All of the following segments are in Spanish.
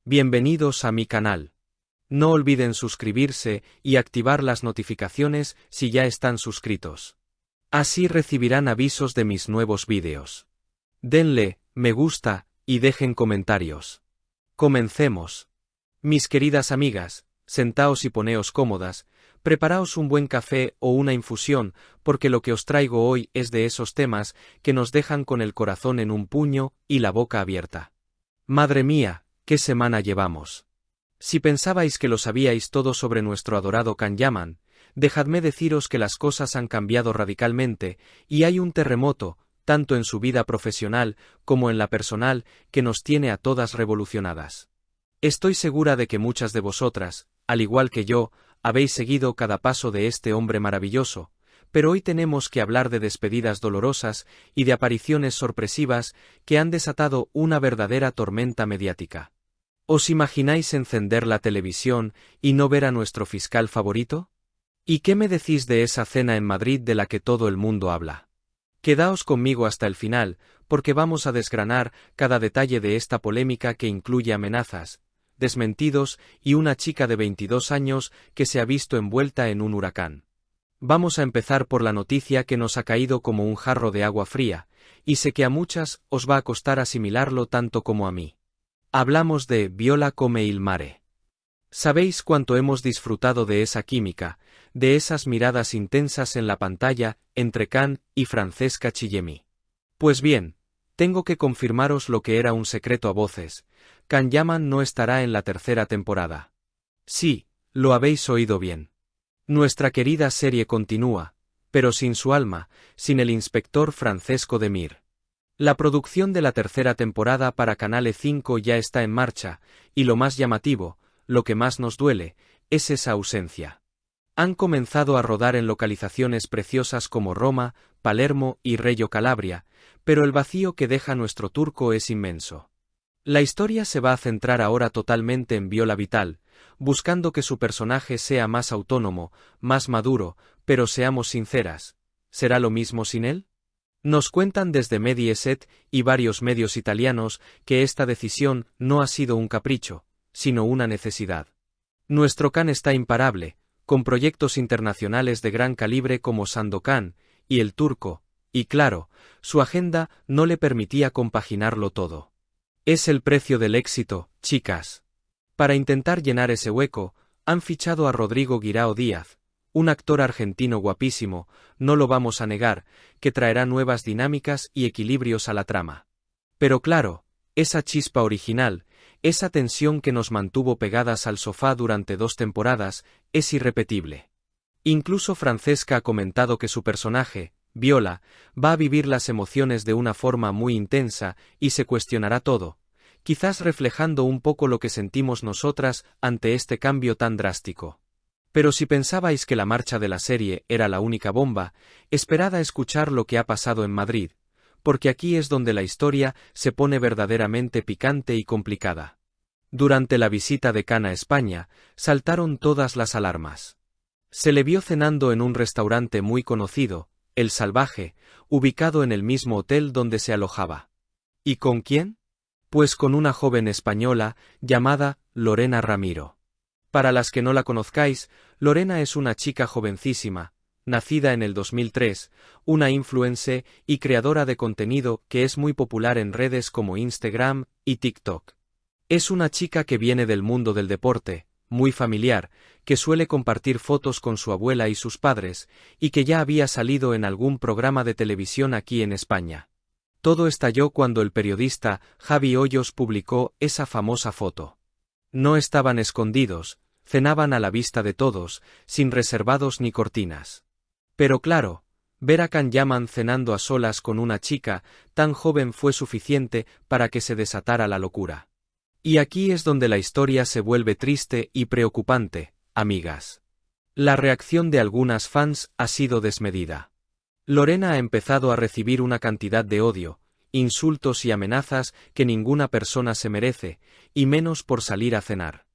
Bienvenidos a mi canal. No olviden suscribirse y activar las notificaciones si ya están suscritos. Así recibirán avisos de mis nuevos vídeos. Denle me gusta y dejen comentarios. Comencemos. Mis queridas amigas, sentaos y poneos cómodas, preparaos un buen café o una infusión, porque lo que os traigo hoy es de esos temas que nos dejan con el corazón en un puño y la boca abierta. Madre mía, ¿qué semana llevamos? Si pensabais que lo sabíais todo sobre nuestro adorado Can Yaman, dejadme deciros que las cosas han cambiado radicalmente, y hay un terremoto, tanto en su vida profesional como en la personal, que nos tiene a todas revolucionadas. Estoy segura de que muchas de vosotras, al igual que yo, habéis seguido cada paso de este hombre maravilloso, pero hoy tenemos que hablar de despedidas dolorosas y de apariciones sorpresivas que han desatado una verdadera tormenta mediática. ¿Os imagináis encender la televisión y no ver a nuestro fiscal favorito? ¿Y qué me decís de esa cena en Madrid de la que todo el mundo habla? Quedaos conmigo hasta el final, porque vamos a desgranar cada detalle de esta polémica que incluye amenazas, desmentidos y una chica de 22 años que se ha visto envuelta en un huracán. Vamos a empezar por la noticia que nos ha caído como un jarro de agua fría, y sé que a muchas os va a costar asimilarlo tanto como a mí. Hablamos de Viola come il mare. Sabéis cuánto hemos disfrutado de esa química, de esas miradas intensas en la pantalla, entre Can y Francesca Chillemi. Pues bien, tengo que confirmaros lo que era un secreto a voces: Can Yaman no estará en la tercera temporada. Sí, lo habéis oído bien. Nuestra querida serie continúa, pero sin su alma, sin el inspector Francesco de Mir. La producción de la tercera temporada para Canale 5 ya está en marcha, y lo más llamativo, lo que más nos duele, es esa ausencia. Han comenzado a rodar en localizaciones preciosas como Roma, Palermo y Reggio Calabria, pero el vacío que deja nuestro turco es inmenso. La historia se va a centrar ahora totalmente en Viola Vital, buscando que su personaje sea más autónomo, más maduro, pero seamos sinceras, ¿será lo mismo sin él? Nos cuentan desde Mediaset y varios medios italianos que esta decisión no ha sido un capricho, sino una necesidad. Nuestro Can está imparable, con proyectos internacionales de gran calibre como Sandokan y El Turco, y claro, su agenda no le permitía compaginarlo todo. Es el precio del éxito, chicas. Para intentar llenar ese hueco, han fichado a Rodrigo Guirao Díaz, un actor argentino guapísimo, no lo vamos a negar, que traerá nuevas dinámicas y equilibrios a la trama. Pero claro, esa chispa original, esa tensión que nos mantuvo pegadas al sofá durante 2 temporadas, es irrepetible. Incluso Francesca ha comentado que su personaje, Viola, va a vivir las emociones de una forma muy intensa y se cuestionará todo, quizás reflejando un poco lo que sentimos nosotras ante este cambio tan drástico. Pero si pensabais que la marcha de la serie era la única bomba, esperad a escuchar lo que ha pasado en Madrid, porque aquí es donde la historia se pone verdaderamente picante y complicada. Durante la visita de Can a España, saltaron todas las alarmas. Se le vio cenando en un restaurante muy conocido, El Salvaje, ubicado en el mismo hotel donde se alojaba. ¿Y con quién? Pues con una joven española, llamada Lorena Ramiro. Para las que no la conozcáis, Lorena es una chica jovencísima, nacida en el 2003, una influencer y creadora de contenido que es muy popular en redes como Instagram y TikTok. Es una chica que viene del mundo del deporte, muy familiar, que suele compartir fotos con su abuela y sus padres, y que ya había salido en algún programa de televisión aquí en España. Todo estalló cuando el periodista Javi Hoyos publicó esa famosa foto. No estaban escondidos, cenaban a la vista de todos, sin reservados ni cortinas. Pero claro, ver a Can Yaman cenando a solas con una chica tan joven fue suficiente para que se desatara la locura. Y aquí es donde la historia se vuelve triste y preocupante, amigas. La reacción de algunas fans ha sido desmedida. Lorena ha empezado a recibir una cantidad de odio, insultos y amenazas que ninguna persona se merece, y menos por salir a cenar.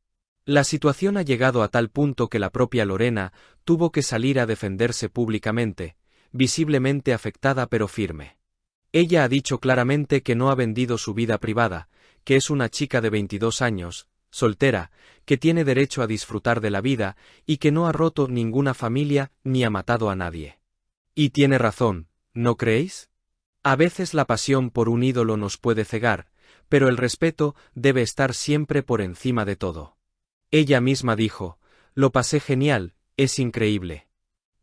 La situación ha llegado a tal punto que la propia Lorena tuvo que salir a defenderse públicamente, visiblemente afectada pero firme. Ella ha dicho claramente que no ha vendido su vida privada, que es una chica de 22 años, soltera, que tiene derecho a disfrutar de la vida y que no ha roto ninguna familia ni ha matado a nadie. Y tiene razón, ¿no creéis? A veces la pasión por un ídolo nos puede cegar, pero el respeto debe estar siempre por encima de todo. Ella misma dijo, lo pasé genial, es increíble.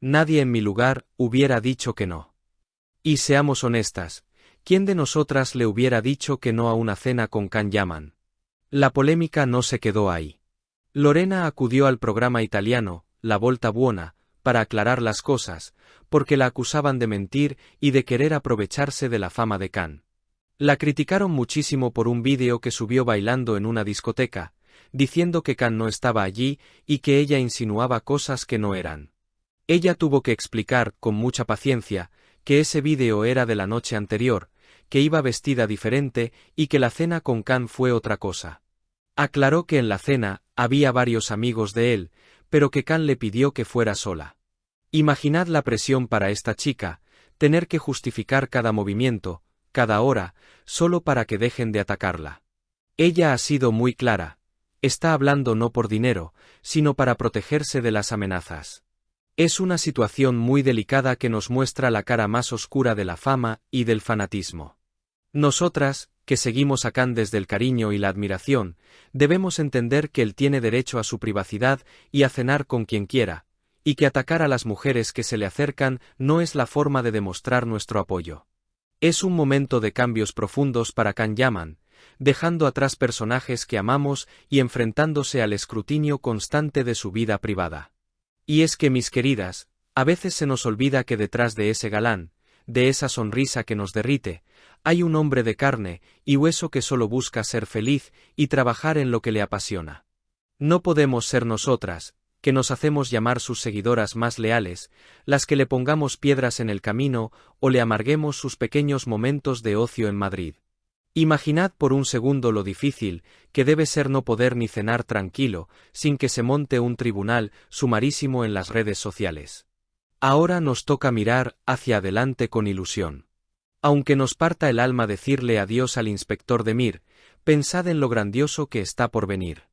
Nadie en mi lugar hubiera dicho que no. Y seamos honestas, ¿quién de nosotras le hubiera dicho que no a una cena con Can Yaman? La polémica no se quedó ahí. Lorena acudió al programa italiano, La Volta Buona, para aclarar las cosas, porque la acusaban de mentir y de querer aprovecharse de la fama de Can. La criticaron muchísimo por un vídeo que subió bailando en una discoteca, diciendo que Can no estaba allí y que ella insinuaba cosas que no eran. Ella tuvo que explicar, con mucha paciencia, que ese vídeo era de la noche anterior, que iba vestida diferente y que la cena con Can fue otra cosa. Aclaró que en la cena había varios amigos de él, pero que Can le pidió que fuera sola. Imaginad la presión para esta chica, tener que justificar cada movimiento, cada hora, solo para que dejen de atacarla. Ella ha sido muy clara, está hablando no por dinero, sino para protegerse de las amenazas. Es una situación muy delicada que nos muestra la cara más oscura de la fama y del fanatismo. Nosotras, que seguimos a Can desde el cariño y la admiración, debemos entender que él tiene derecho a su privacidad y a cenar con quien quiera, y que atacar a las mujeres que se le acercan no es la forma de demostrar nuestro apoyo. Es un momento de cambios profundos para Can Yaman, dejando atrás personajes que amamos y enfrentándose al escrutinio constante de su vida privada. Y es que, mis queridas, a veces se nos olvida que detrás de ese galán, de esa sonrisa que nos derrite, hay un hombre de carne y hueso que solo busca ser feliz y trabajar en lo que le apasiona. No podemos ser nosotras, que nos hacemos llamar sus seguidoras más leales, las que le pongamos piedras en el camino o le amarguemos sus pequeños momentos de ocio en Madrid. Imaginad por un segundo lo difícil que debe ser no poder ni cenar tranquilo, sin que se monte un tribunal sumarísimo en las redes sociales. Ahora nos toca mirar hacia adelante con ilusión. Aunque nos parta el alma decirle adiós al inspector de Mir, pensad en lo grandioso que está por venir.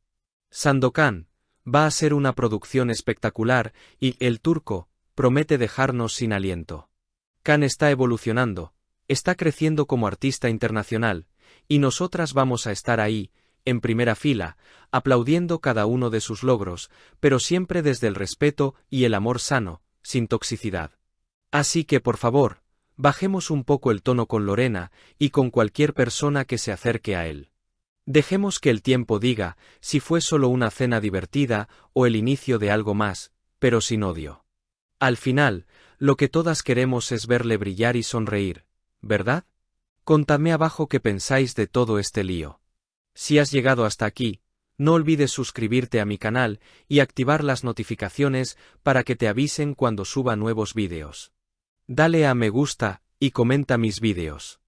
Sandokan va a ser una producción espectacular y El Turco promete dejarnos sin aliento. Can está evolucionando, está creciendo como artista internacional, y nosotras vamos a estar ahí, en primera fila, aplaudiendo cada uno de sus logros, pero siempre desde el respeto y el amor sano, sin toxicidad. Así que por favor, bajemos un poco el tono con Lorena y con cualquier persona que se acerque a él. Dejemos que el tiempo diga si fue solo una cena divertida o el inicio de algo más, pero sin odio. Al final, lo que todas queremos es verle brillar y sonreír, ¿verdad? Contadme abajo qué pensáis de todo este lío. Si has llegado hasta aquí, no olvides suscribirte a mi canal y activar las notificaciones para que te avisen cuando suba nuevos vídeos. Dale a me gusta y comenta mis vídeos.